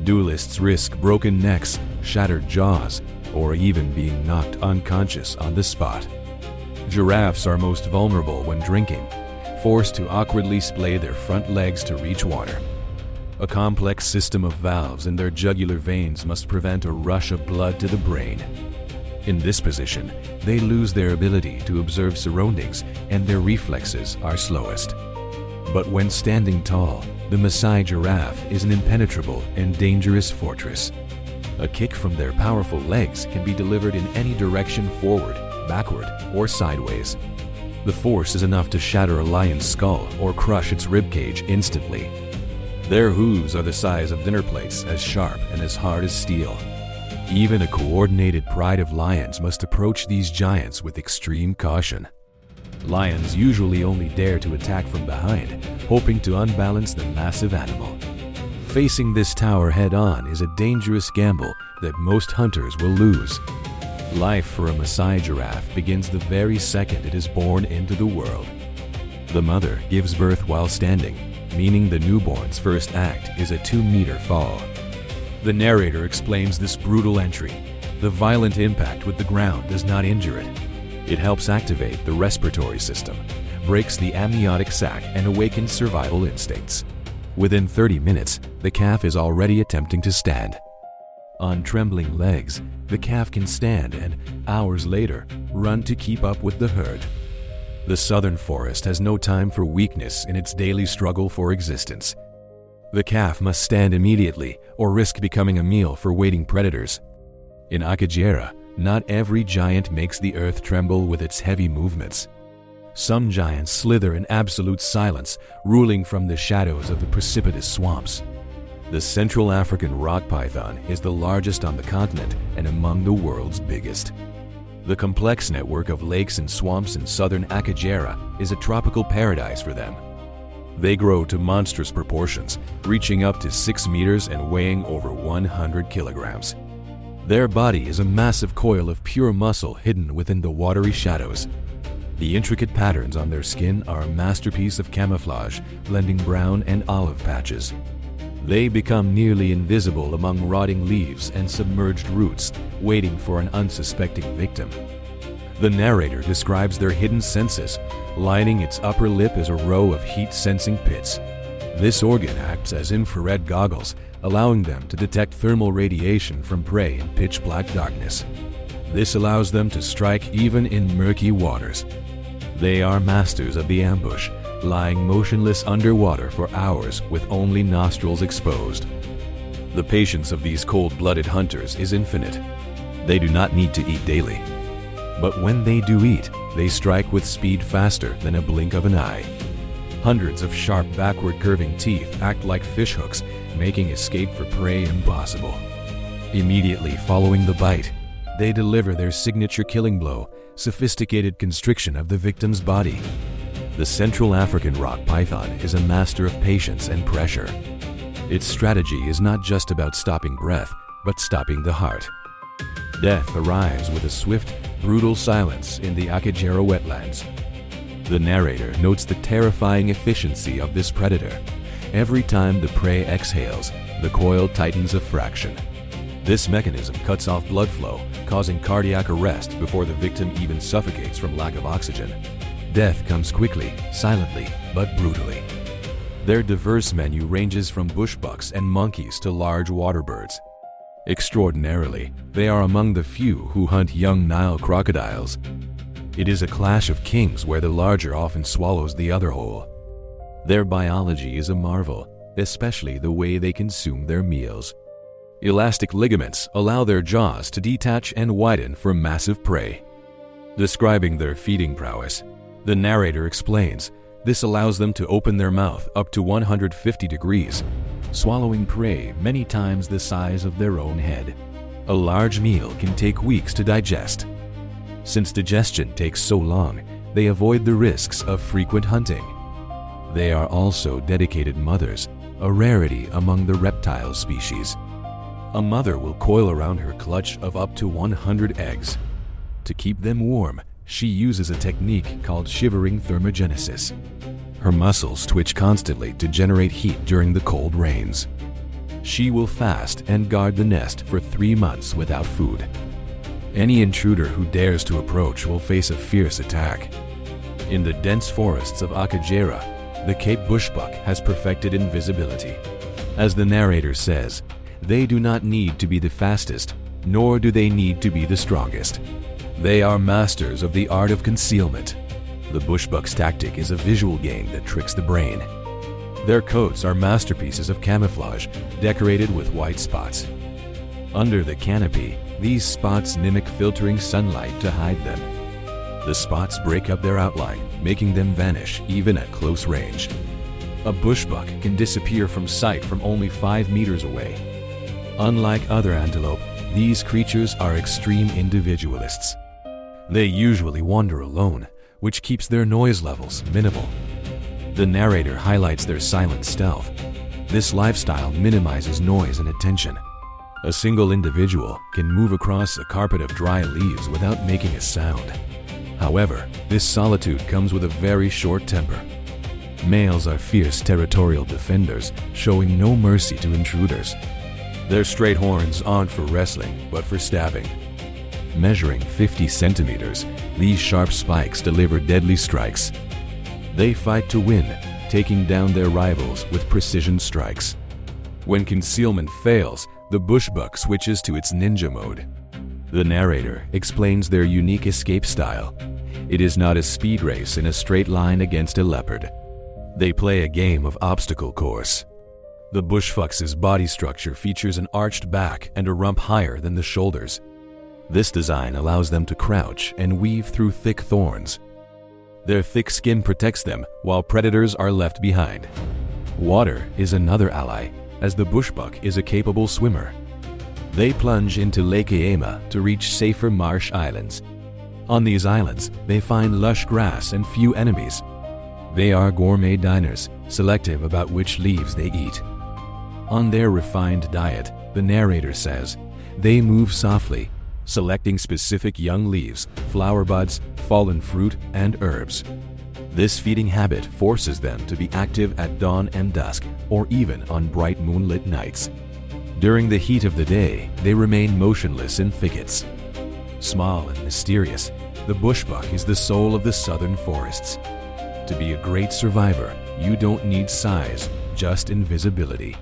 Duelists risk broken necks, shattered jaws, or even being knocked unconscious on the spot. Giraffes are most vulnerable when drinking, forced to awkwardly splay their front legs to reach water. A complex system of valves in their jugular veins must prevent a rush of blood to the brain. In this position, they lose their ability to observe surroundings and their reflexes are slowest. But when standing tall, the Maasai giraffe is an impenetrable and dangerous fortress. A kick from their powerful legs can be delivered in any direction, forward, backward, or sideways. The force is enough to shatter a lion's skull or crush its ribcage instantly. Their hooves are the size of dinner plates, as sharp and as hard as steel. Even a coordinated pride of lions must approach these giants with extreme caution. Lions usually only dare to attack from behind, hoping to unbalance the massive animal. Facing this tower head-on is a dangerous gamble that most hunters will lose. Life for a Maasai giraffe begins the very second it is born into the world. The mother gives birth while standing, meaning the newborn's first act is a 2-meter fall. The narrator explains this brutal entry. The violent impact with the ground does not injure it. It helps activate the respiratory system, breaks the amniotic sac, and awakens survival instincts. Within 30 minutes, the calf is already attempting to stand. On trembling legs, the calf can stand and, hours later, run to keep up with the herd. The southern forest has no time for weakness in its daily struggle for existence. The calf must stand immediately or risk becoming a meal for waiting predators. In Akagera, not every giant makes the earth tremble with its heavy movements. Some giants slither in absolute silence, ruling from the shadows of the precipitous swamps. The Central African rock python is the largest on the continent and among the world's biggest. The complex network of lakes and swamps in southern Akagera is a tropical paradise for them. They grow to monstrous proportions, reaching up to 6 meters and weighing over 100 kilograms. Their body is a massive coil of pure muscle hidden within the watery shadows. The intricate patterns on their skin are a masterpiece of camouflage, blending brown and olive patches. They become nearly invisible among rotting leaves and submerged roots, waiting for an unsuspecting victim. The narrator describes their hidden senses. Lining its upper lip is a row of heat-sensing pits. This organ acts as infrared goggles, allowing them to detect thermal radiation from prey in pitch-black darkness. This allows them to strike even in murky waters. They are masters of the ambush, lying motionless underwater for hours with only nostrils exposed. The patience of these cold-blooded hunters is infinite. They do not need to eat daily. But when they do eat, they strike with speed faster than a blink of an eye. Hundreds of sharp backward-curving teeth act like fishhooks, making escape for prey impossible. Immediately following the bite, they deliver their signature killing blow, sophisticated constriction of the victim's body. The Central African rock python is a master of patience and pressure. Its strategy is not just about stopping breath, but stopping the heart. Death arrives with a swift, brutal silence in the Akagera wetlands. The narrator notes the terrifying efficiency of this predator. Every time the prey exhales, the coil tightens a fraction. This mechanism cuts off blood flow, causing cardiac arrest before the victim even suffocates from lack of oxygen. Death comes quickly, silently, but brutally. Their diverse menu ranges from bushbucks and monkeys to large water birds. Extraordinarily, they are among the few who hunt young Nile crocodiles. It is a clash of kings where the larger often swallows the other whole. Their biology is a marvel, especially the way they consume their meals. Elastic ligaments allow their jaws to detach and widen for massive prey. Describing their feeding prowess, the narrator explains, this allows them to open their mouth up to 150 degrees, swallowing prey many times the size of their own head. A large meal can take weeks to digest. Since digestion takes so long, they avoid the risks of frequent hunting. They are also dedicated mothers, a rarity among the reptile species. A mother will coil around her clutch of up to 100 eggs. To keep them warm, she uses a technique called shivering thermogenesis. Her muscles twitch constantly to generate heat during the cold rains. She will fast and guard the nest for 3 months without food. Any intruder who dares to approach will face a fierce attack. In the dense forests of Akagera, the Cape bushbuck has perfected invisibility. As the narrator says, they do not need to be the fastest, nor do they need to be the strongest. They are masters of the art of concealment. The bushbuck's tactic is a visual game that tricks the brain. Their coats are masterpieces of camouflage, decorated with white spots. Under the canopy, these spots mimic filtering sunlight to hide them. The spots break up their outline, making them vanish even at close range. A bushbuck can disappear from sight from only 5 meters away. Unlike other antelope, these creatures are extreme individualists. They usually wander alone, which keeps their noise levels minimal. The narrator highlights their silent stealth. This lifestyle minimizes noise and attention. A single individual can move across a carpet of dry leaves without making a sound. However, this solitude comes with a very short temper. Males are fierce territorial defenders, showing no mercy to intruders. Their straight horns aren't for wrestling, but for stabbing. Measuring 50 centimeters, these sharp spikes deliver deadly strikes. They fight to win, taking down their rivals with precision strikes. When concealment fails, the bushbuck switches to its ninja mode. The narrator explains their unique escape style. It is not a speed race in a straight line against a leopard. They play a game of obstacle course. The bushfox's body structure features an arched back and a rump higher than the shoulders. This design allows them to crouch and weave through thick thorns. Their thick skin protects them while predators are left behind. Water is another ally, as the bushbuck is a capable swimmer. They plunge into Lake Eema to reach safer marsh islands. On these islands, they find lush grass and few enemies. They are gourmet diners, selective about which leaves they eat. On their refined diet, the narrator says, they move softly, selecting specific young leaves, flower buds, fallen fruit, and herbs. This feeding habit forces them to be active at dawn and dusk, or even on bright moonlit nights. During the heat of the day, they remain motionless in thickets. Small and mysterious, the bushbuck is the soul of the southern forests. To be a great survivor, you don't need size, just invisibility.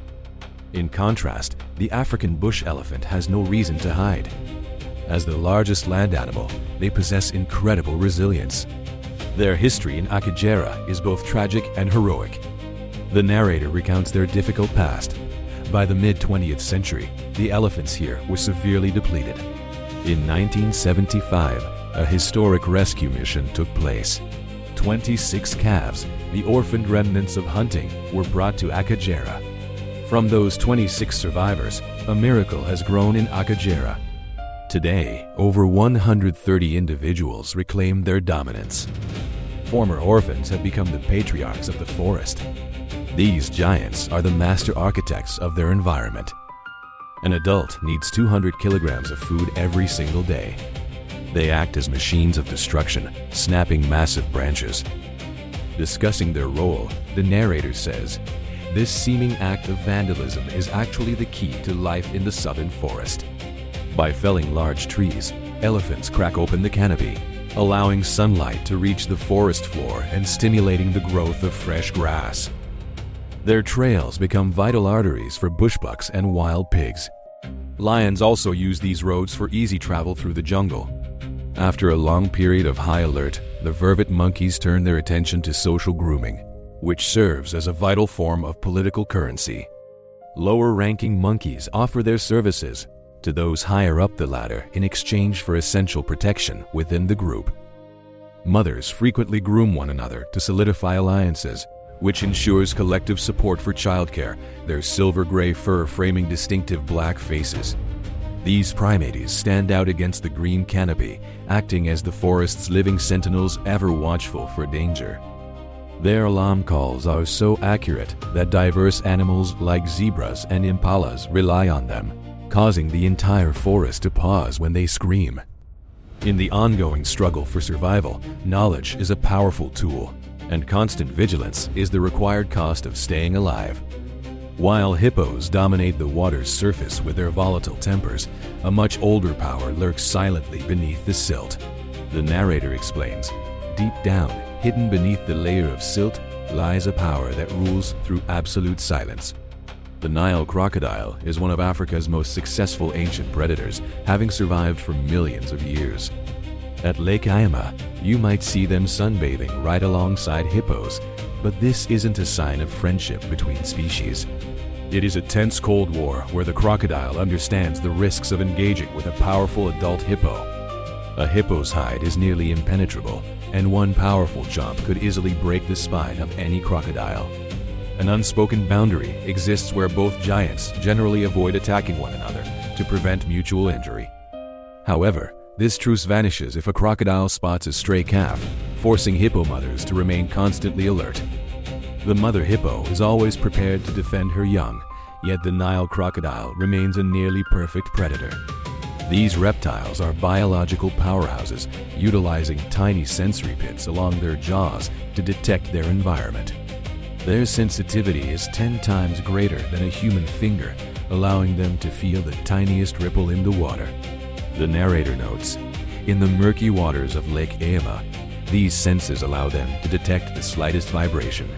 In contrast, the African bush elephant has no reason to hide. As the largest land animal, they possess incredible resilience. Their history in Akagera is both tragic and heroic. The narrator recounts their difficult past. By the mid-20th century, the elephants here were severely depleted. In 1975, a historic rescue mission took place. 26 calves, the orphaned remnants of hunting, were brought to Akagera. From those 26 survivors, a miracle has grown in Akagera. Today, over 130 individuals reclaim their dominance. Former orphans have become the patriarchs of the forest. These giants are the master architects of their environment. An adult needs 200 kilograms of food every single day. They act as machines of destruction, snapping massive branches. Discussing their role, the narrator says, this seeming act of vandalism is actually the key to life in the southern forest. By felling large trees, elephants crack open the canopy, allowing sunlight to reach the forest floor and stimulating the growth of fresh grass. Their trails become vital arteries for bushbucks and wild pigs. Lions also use these roads for easy travel through the jungle. After a long period of high alert, the vervet monkeys turn their attention to social grooming, which serves as a vital form of political currency. Lower-ranking monkeys offer their services to those higher up the ladder in exchange for essential protection within the group. Mothers frequently groom one another to solidify alliances, which ensures collective support for childcare, their silver-gray fur framing distinctive black faces. These primates stand out against the green canopy, acting as the forest's living sentinels ever watchful for danger. Their alarm calls are so accurate that diverse animals like zebras and impalas rely on them, causing the entire forest to pause when they scream. In the ongoing struggle for survival, knowledge is a powerful tool, and constant vigilance is the required cost of staying alive. While hippos dominate the water's surface with their volatile tempers, a much older power lurks silently beneath the silt. The narrator explains, deep down, hidden beneath the layer of silt, lies a power that rules through absolute silence. The Nile crocodile is one of Africa's most successful ancient predators, having survived for millions of years. At Lake Eyama, you might see them sunbathing right alongside hippos, but this isn't a sign of friendship between species. It is a tense Cold War where the crocodile understands the risks of engaging with a powerful adult hippo. A hippo's hide is nearly impenetrable, and one powerful chomp could easily break the spine of any crocodile. An unspoken boundary exists where both giants generally avoid attacking one another to prevent mutual injury. However, this truce vanishes if a crocodile spots a stray calf, forcing hippo mothers to remain constantly alert. The mother hippo is always prepared to defend her young, yet the Nile crocodile remains a nearly perfect predator. These reptiles are biological powerhouses, utilizing tiny sensory pits along their jaws to detect their environment. Their sensitivity is 10 times greater than a human finger, allowing them to feel the tiniest ripple in the water. The narrator notes, in the murky waters of Lake Eyama, these senses allow them to detect the slightest vibration.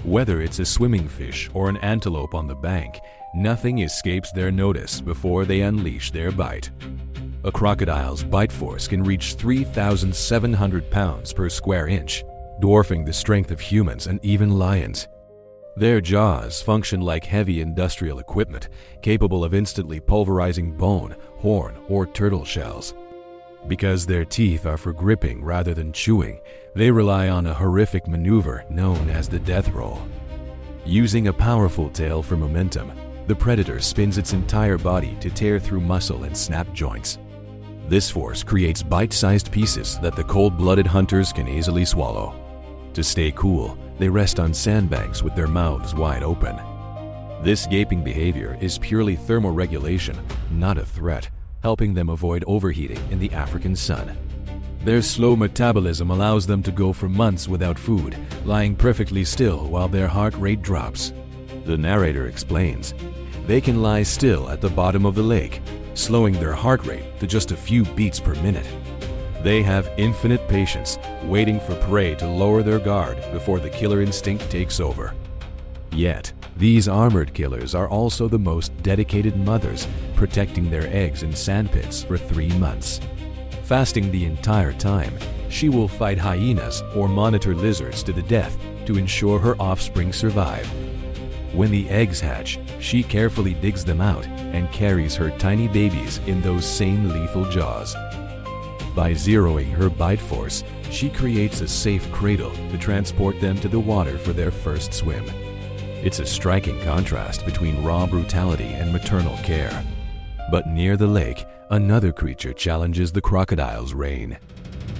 Whether it's a swimming fish or an antelope on the bank, nothing escapes their notice before they unleash their bite. A crocodile's bite force can reach 3,700 pounds per square inch, dwarfing the strength of humans and even lions. Their jaws function like heavy industrial equipment, capable of instantly pulverizing bone, horn, or turtle shells. Because their teeth are for gripping rather than chewing, they rely on a horrific maneuver known as the death roll. Using a powerful tail for momentum, the predator spins its entire body to tear through muscle and snap joints. This force creates bite-sized pieces that the cold-blooded hunters can easily swallow. To stay cool, they rest on sandbanks with their mouths wide open. This gaping behavior is purely thermoregulation, not a threat, helping them avoid overheating in the African sun. Their slow metabolism allows them to go for months without food, lying perfectly still while their heart rate drops. The narrator explains, they can lie still at the bottom of the lake, slowing their heart rate to just a few beats per minute. They have infinite patience, waiting for prey to lower their guard before the killer instinct takes over. Yet, these armored killers are also the most dedicated mothers, protecting their eggs in sandpits for 3 months. Fasting the entire time, she will fight hyenas or monitor lizards to the death to ensure her offspring survive. When the eggs hatch, she carefully digs them out and carries her tiny babies in those same lethal jaws. By zeroing her bite force, she creates a safe cradle to transport them to the water for their first swim. It's a striking contrast between raw brutality and maternal care. But near the lake, another creature challenges the crocodile's reign.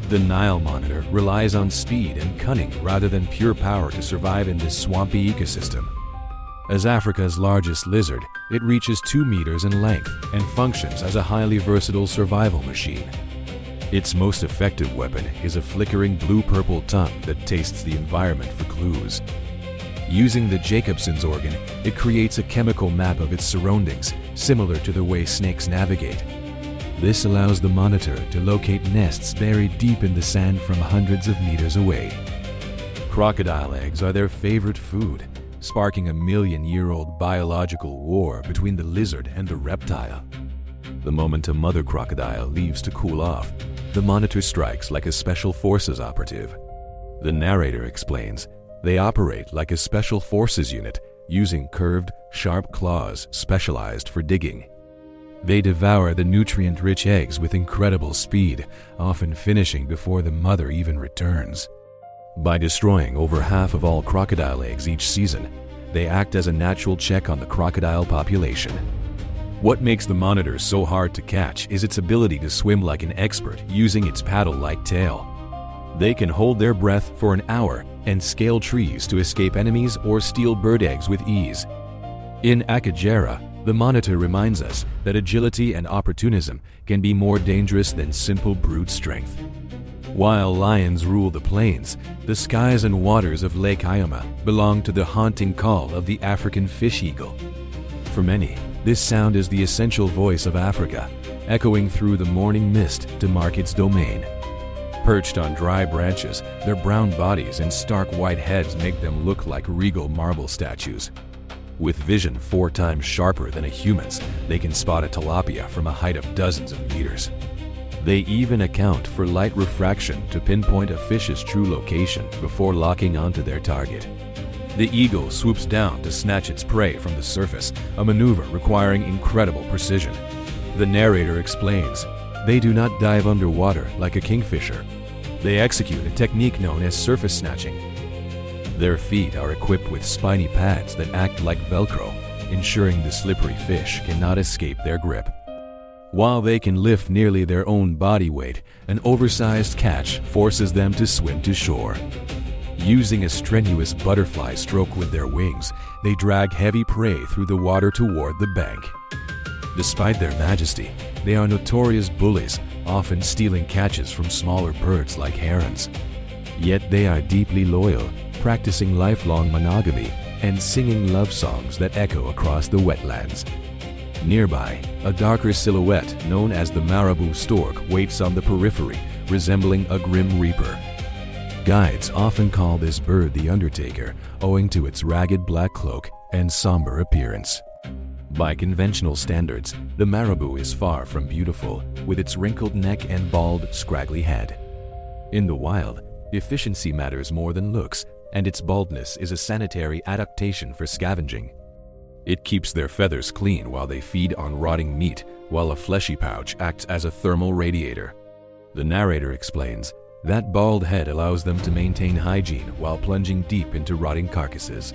The Nile monitor relies on speed and cunning rather than pure power to survive in this swampy ecosystem. As Africa's largest lizard, it reaches 2 meters in length and functions as a highly versatile survival machine. Its most effective weapon is a flickering blue-purple tongue that tastes the environment for clues. Using the Jacobson's organ, it creates a chemical map of its surroundings, similar to the way snakes navigate. This allows the monitor to locate nests buried deep in the sand from hundreds of meters away. Crocodile eggs are their favorite food, sparking a million-year-old biological war between the lizard and the reptile. The moment a mother crocodile leaves to cool off, the monitor strikes like a special forces operative. The narrator explains, they operate like a special forces unit, using curved, sharp claws specialized for digging. They devour the nutrient-rich eggs with incredible speed, often finishing before the mother even returns. By destroying over half of all crocodile eggs each season, they act as a natural check on the crocodile population. What makes the monitor so hard to catch is its ability to swim like an expert using its paddle-like tail. They can hold their breath for an hour and scale trees to escape enemies or steal bird eggs with ease. In Akagera, the monitor reminds us that agility and opportunism can be more dangerous than simple brute strength. While lions rule the plains, the skies and waters of Lake Ayama belong to the haunting call of the African fish eagle. For many, this sound is the essential voice of Africa, echoing through the morning mist to mark its domain. Perched on dry branches, their brown bodies and stark white heads make them look like regal marble statues. With vision 4 times sharper than a human's, they can spot a tilapia from a height of dozens of meters. They even account for light refraction to pinpoint a fish's true location before locking onto their target. The eagle swoops down to snatch its prey from the surface, a maneuver requiring incredible precision. The narrator explains, they do not dive underwater like a kingfisher. They execute a technique known as surface snatching. Their feet are equipped with spiny pads that act like Velcro, ensuring the slippery fish cannot escape their grip. While they can lift nearly their own body weight, an oversized catch forces them to swim to shore. Using a strenuous butterfly stroke with their wings, they drag heavy prey through the water toward the bank. Despite their majesty, they are notorious bullies, often stealing catches from smaller birds like herons. Yet they are deeply loyal, practicing lifelong monogamy and singing love songs that echo across the wetlands. Nearby, a darker silhouette known as the marabou stork waits on the periphery, resembling a grim reaper. Guides often call this bird the Undertaker, owing to its ragged black cloak and somber appearance. By conventional standards, the marabou is far from beautiful, with its wrinkled neck and bald, scraggly head. In the wild, efficiency matters more than looks, and its baldness is a sanitary adaptation for scavenging. It keeps their feathers clean while they feed on rotting meat, while a fleshy pouch acts as a thermal radiator. The narrator explains, that bald head allows them to maintain hygiene while plunging deep into rotting carcasses.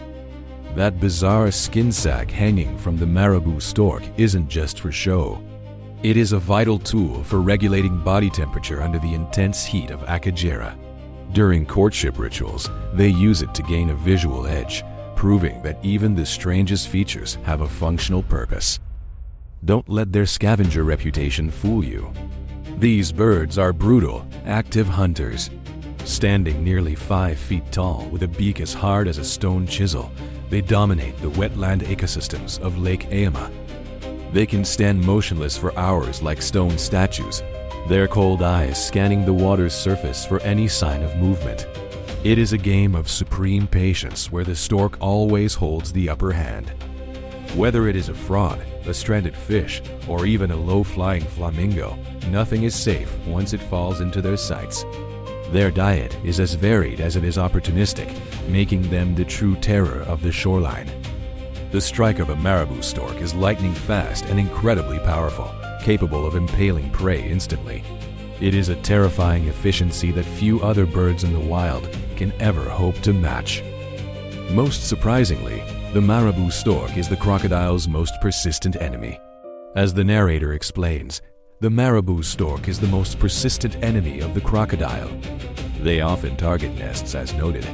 That bizarre skin sac hanging from the marabou stork isn't just for show. It is a vital tool for regulating body temperature under the intense heat of Akagera. During courtship rituals, they use it to gain a visual edge, proving that even the strangest features have a functional purpose. Don't let their scavenger reputation fool you. These birds are brutal, active hunters. Standing nearly 5 feet tall with a beak as hard as a stone chisel, they dominate the wetland ecosystems of Lake Ayama. They can stand motionless for hours like stone statues, their cold eyes scanning the water's surface for any sign of movement. It is a game of supreme patience where the stork always holds the upper hand. Whether it is a frog, a stranded fish, or even a low-flying flamingo, nothing is safe once it falls into their sights. Their diet is as varied as it is opportunistic, making them the true terror of the shoreline. The strike of a marabou stork is lightning fast and incredibly powerful, capable of impaling prey instantly. It is a terrifying efficiency that few other birds in the wild can ever hope to match. Most surprisingly, the marabou stork is the crocodile's most persistent enemy. As the narrator explains, the marabou stork is the most persistent enemy of the crocodile. They often target nests, as noted.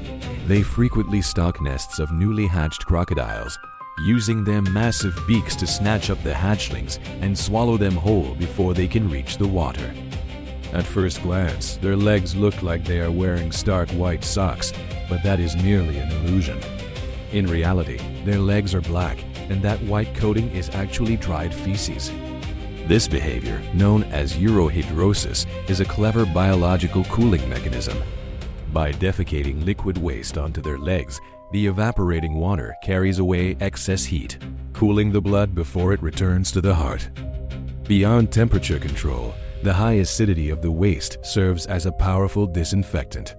They frequently stalk nests of newly hatched crocodiles, using their massive beaks to snatch up the hatchlings and swallow them whole before they can reach the water. At first glance, their legs look like they are wearing stark white socks, but that is merely an illusion. In reality, their legs are black, and that white coating is actually dried feces. This behavior, known as urohydrosis, is a clever biological cooling mechanism. By defecating liquid waste onto their legs, the evaporating water carries away excess heat, cooling the blood before it returns to the heart. Beyond temperature control, the high acidity of the waste serves as a powerful disinfectant.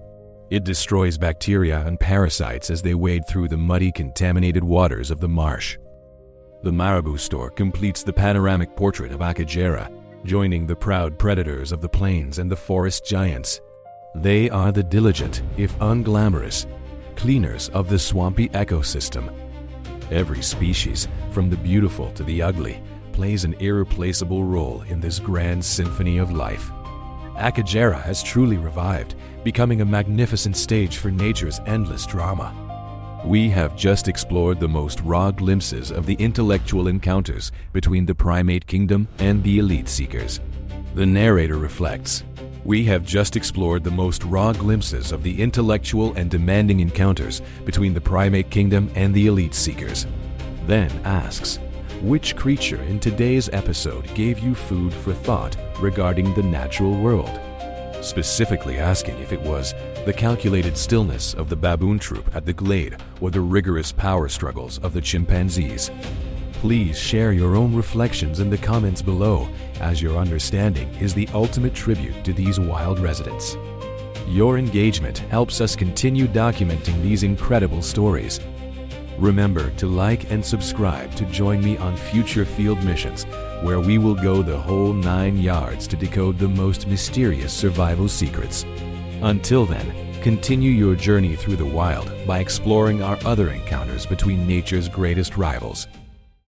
It destroys bacteria and parasites as they wade through the muddy, contaminated waters of the marsh. The Marabou store completes the panoramic portrait of Akagera, joining the proud predators of the plains and the forest giants. They are the diligent, if unglamorous, cleaners of the swampy ecosystem. Every species, from the beautiful to the ugly, plays an irreplaceable role in this grand symphony of life. Akagera has truly revived, becoming a magnificent stage for nature's endless drama. We have just explored the most raw glimpses of the intellectual encounters between the primate kingdom and the elite seekers. The narrator reflects, "We have just explored the most raw glimpses of the intellectual and demanding encounters between the primate kingdom and the elite seekers." Then asks, which creature in today's episode gave you food for thought regarding the natural world? Specifically asking if it was the calculated stillness of the baboon troop at the glade or the rigorous power struggles of the chimpanzees. Please share your own reflections in the comments below, as your understanding is the ultimate tribute to these wild residents. Your engagement helps us continue documenting these incredible stories. Remember to like and subscribe to join me on future field missions, where we will go the whole 9 yards to decode the most mysterious survival secrets. Until then, continue your journey through the wild by exploring our other encounters between nature's greatest rivals.